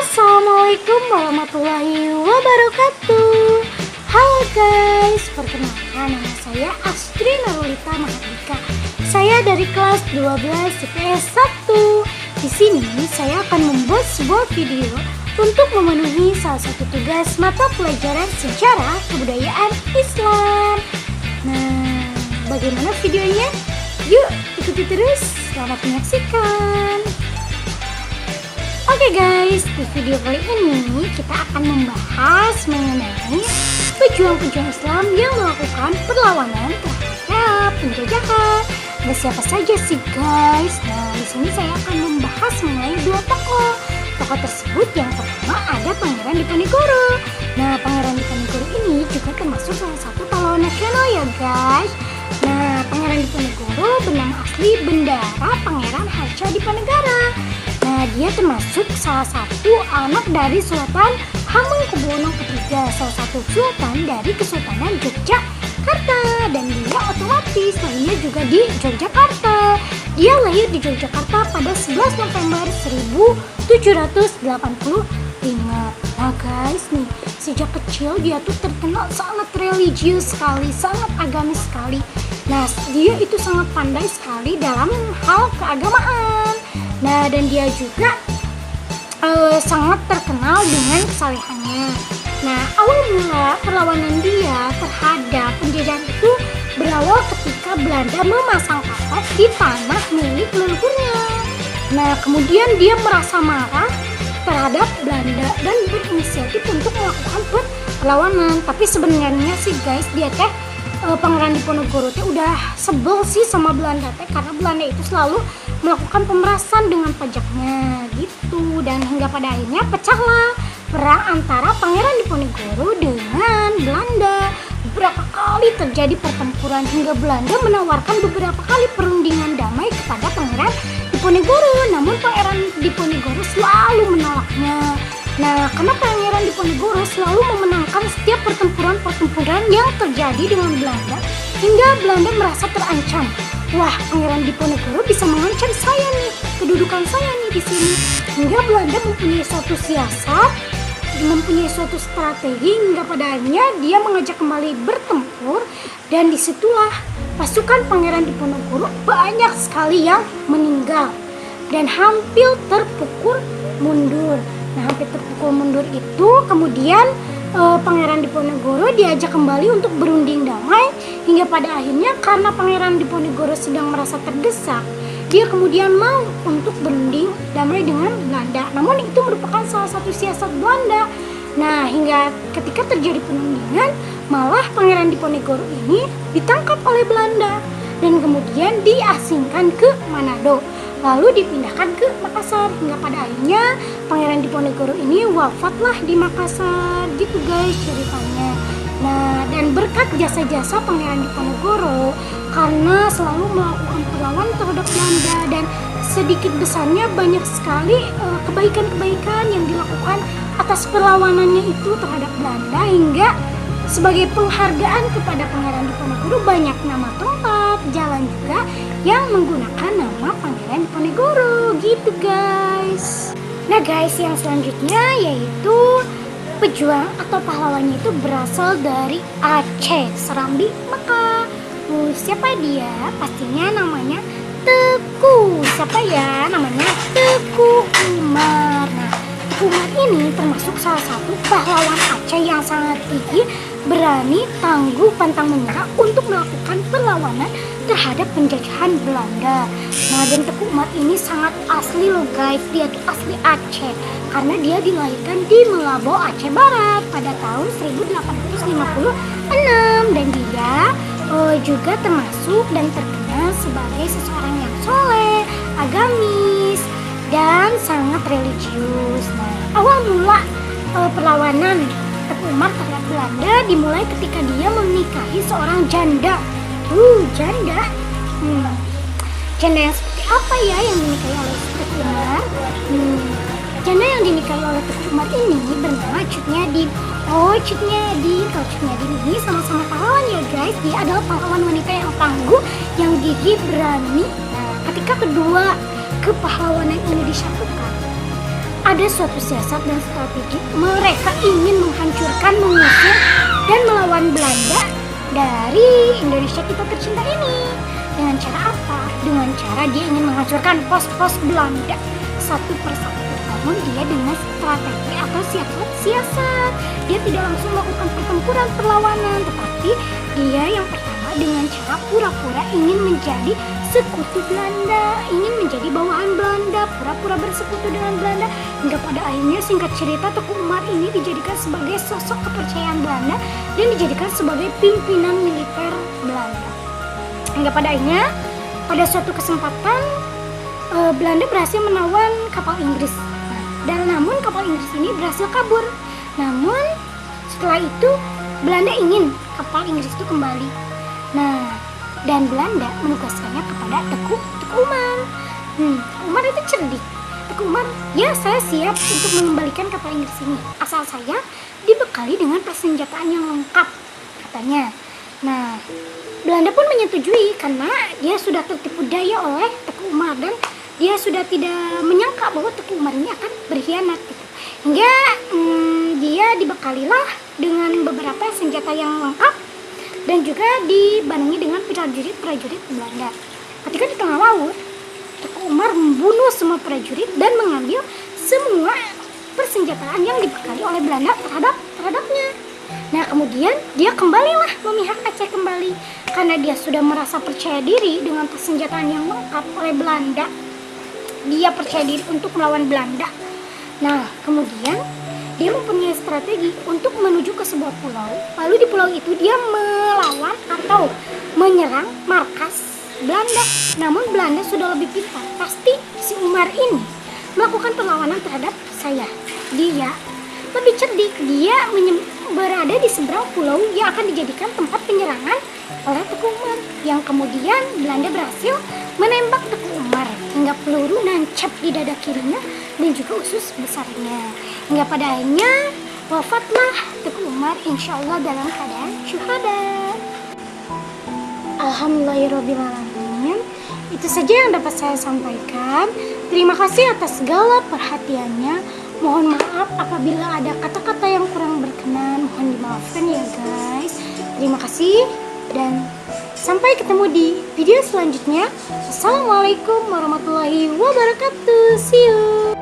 Assalamualaikum warahmatullahi wabarakatuh. Halo guys, perkenalkan nama saya Astri Narulita Mahardika. Saya dari kelas 12 IPS 1. Di sini saya akan membuat sebuah video untuk memenuhi salah satu tugas mata pelajaran sejarah kebudayaan Islam. Nah, bagaimana videonya? Yuk ikuti terus, selamat menyaksikan. Oke guys, di video kali ini kita akan membahas mengenai pejuang-pejuang Islam yang melakukan perlawanan terhadap penjajahan. Ada siapa saja sih guys? Nah, di sini saya akan membahas mengenai dua tokoh. Tokoh tersebut yang pertama ada Pangeran Diponegoro. Nah, Pangeran Diponegoro ini juga termasuk salah satu pahlawan nasional ya guys. Nah, Pangeran Diponegoro bernama asli Bendara Pangeran Harjadipannegara. Nah, dia termasuk salah satu anak dari Sultan Hamengkubuwono III, salah satu sultan dari Kesultanan Yogyakarta, dan dia otomatis lahirnya juga di Yogyakarta. Dia lahir di Yogyakarta pada 11 November 1785. Nah guys nih, sejak kecil dia tuh terkenal sangat religius sekali, sangat agamis sekali. Nah, dia itu sangat pandai sekali dalam hal keagamaan. Nah, dan dia juga sangat terkenal dengan kesalehannya. Nah, awal mula perlawanan dia terhadap penjajahan itu berawal ketika Belanda memasang kapal di tanah milik leluhurnya. Nah, kemudian dia merasa marah terhadap Belanda dan berinisiatif untuk melakukan perlawanan. Tapi sebenarnya sih guys, dia Pangeran Diponegoro udah sebel sih sama Belanda karena Belanda itu selalu melakukan pemerasan dengan pajaknya gitu, dan hingga pada akhirnya pecahlah perang antara Pangeran Diponegoro dengan Belanda. Beberapa kali terjadi pertempuran hingga Belanda menawarkan beberapa kali perundingan damai kepada Pangeran Diponegoro, namun Pangeran Diponegoro selalu menolaknya. Nah, karena Pangeran Diponegoro selalu memenangkan setiap pertempuran yang terjadi dengan Belanda, hingga Belanda merasa terancam. Wah, Pangeran Diponegoro bisa mengancam saya nih, kedudukan saya nih di sini. Hingga Belanda mempunyai suatu siasat, mempunyai suatu strategi, hingga pada akhirnya dia mengajak kembali bertempur, dan disitulah pasukan Pangeran Diponegoro banyak sekali yang meninggal dan hampir terpukul mundur. Nah, hampir terpukul mundur itu kemudian Pangeran Diponegoro diajak kembali untuk berunding damai, hingga pada akhirnya karena Pangeran Diponegoro sedang merasa terdesak, dia kemudian mau untuk berunding damai dengan Belanda. Namun itu merupakan salah satu siasat Belanda. Nah, hingga ketika terjadi penundingan, malah Pangeran Diponegoro ini ditangkap oleh Belanda dan kemudian diasingkan ke Manado, lalu dipindahkan ke Makassar, hingga pada akhirnya Pangeran Diponegoro ini wafatlah di Makassar gitu guys ceritanya. Nah, dan berkat jasa-jasa Pangeran Diponegoro karena selalu melakukan perlawanan terhadap Belanda, dan sedikit besarnya banyak sekali kebaikan-kebaikan yang dilakukan atas perlawanannya itu terhadap Belanda, hingga sebagai penghargaan kepada Pangeran Diponegoro banyak nama tempat, jalan juga yang menggunakan nama Pangeran Diponegoro gitu guys. Nah guys, yang selanjutnya yaitu pejuang atau pahlawannya itu berasal dari Aceh, Serambi, Mekah. Siapa dia? Pastinya namanya Teuku. Siapa ya? Namanya Teuku Umar. Nah, Teuku Umar ini termasuk salah satu pahlawan Aceh yang sangat gigih, berani, tangguh, pantang menyerah untuk melakukan perlawanan terhadap penjajahan Belanda. Nah, dan Teuku Umar ini sangat asli loh guys, dia tuh asli Aceh karena dia dilahirkan di Melabo, Aceh Barat pada tahun 1856, dan dia juga termasuk dan terkenal sebagai seseorang yang soleh, agamis, dan sangat religius. Nah, awal mula perlawanan Teuku Umar terhadap Belanda dimulai ketika dia menikahi seorang janda. Janda? Janda yang seperti apa ya yang dinikahi oleh Teuku Umar? Janda yang dinikahi oleh Teuku Umar ini bernama Cutnyadin. Kalau Cutnyadin ini sama-sama pahlawan ya guys. Dia adalah pahlawan wanita yang tangguh, yang gigih, berani. Nah, ketika kedua kepahlawanan ini disatukan, ada suatu siasat dan strategi. Mereka ingin menghancurkan, mengusir, dan melawan Belanda dari Indonesia kita tercinta ini. Dengan cara apa? Dengan cara dia ingin menghancurkan pos-pos Belanda satu persatu. Namun dia dengan strategi atau siasat. Dia tidak langsung melakukan pertempuran perlawanan, tetapi dia yang pertama dengan cara pura-pura ingin menjadi sekutu Belanda, ingin menjadi bawahan Belanda, pura-pura bersekutu dengan Belanda, hingga pada akhirnya singkat cerita Teku Umar ini dijadikan sebagai sosok kepercayaan Belanda dan dijadikan sebagai pimpinan militer Belanda. Hingga pada akhirnya pada suatu kesempatan Belanda berhasil menawan kapal Inggris. Dan namun kapal Inggris ini berhasil kabur. Namun setelah itu Belanda ingin kapal Inggris itu kembali. Nah, dan Belanda menugaskannya kepada Teku Umar. Teku Umar itu cerdik. Teku Umar, ya saya siap untuk mengembalikan kapal Inggris ini, asal saya dibekali dengan persenjataan yang lengkap, katanya. Nah, Belanda pun menyetujui karena dia sudah tertipu daya oleh Teku Umar dan dia sudah tidak menyangka bahwa Teku Umar ini akan berkhianat gitu. Hingga dia dibekalilah dengan beberapa senjata yang lengkap dan juga dibarengi dengan prajurit Belanda. Ketika di tengah laut, Teku Umar membunuh semua prajurit dan mengambil semua persenjataan yang dibekali oleh Belanda terhadapnya. Nah, kemudian dia kembalilah memihak Aceh kembali karena dia sudah merasa percaya diri dengan persenjataan yang lengkap oleh Belanda. Dia percaya diri untuk melawan Belanda. Nah, kemudian dia mempunyai strategi untuk menuju ke sebuah pulau. Lalu di pulau itu dia melawan atau menyerang markas Belanda. Namun Belanda sudah lebih pintar. Pasti si Umar ini melakukan perlawanan terhadap saya. Dia lebih cerdik. Dia berada di seberang pulau yang akan dijadikan tempat penyerangan oleh Teku Umar. Yang kemudian Belanda berhasil menembak Teku Umar hingga peluru nancap di dada kirinya dan juga usus besarnya. Hingga pada akhirnya wafatlah Teku Umar, insya Allah dalam keadaan syuhada. Alhamdulillahirrahmanirrahim. Itu saja yang dapat saya sampaikan. Terima kasih atas segala perhatiannya. Mohon maaf apabila ada kata-kata yang kurang berkenan. Mohon dimaafkan ya guys. Terima kasih dan sampai ketemu di video selanjutnya. Assalamualaikum warahmatullahi wabarakatuh. See you.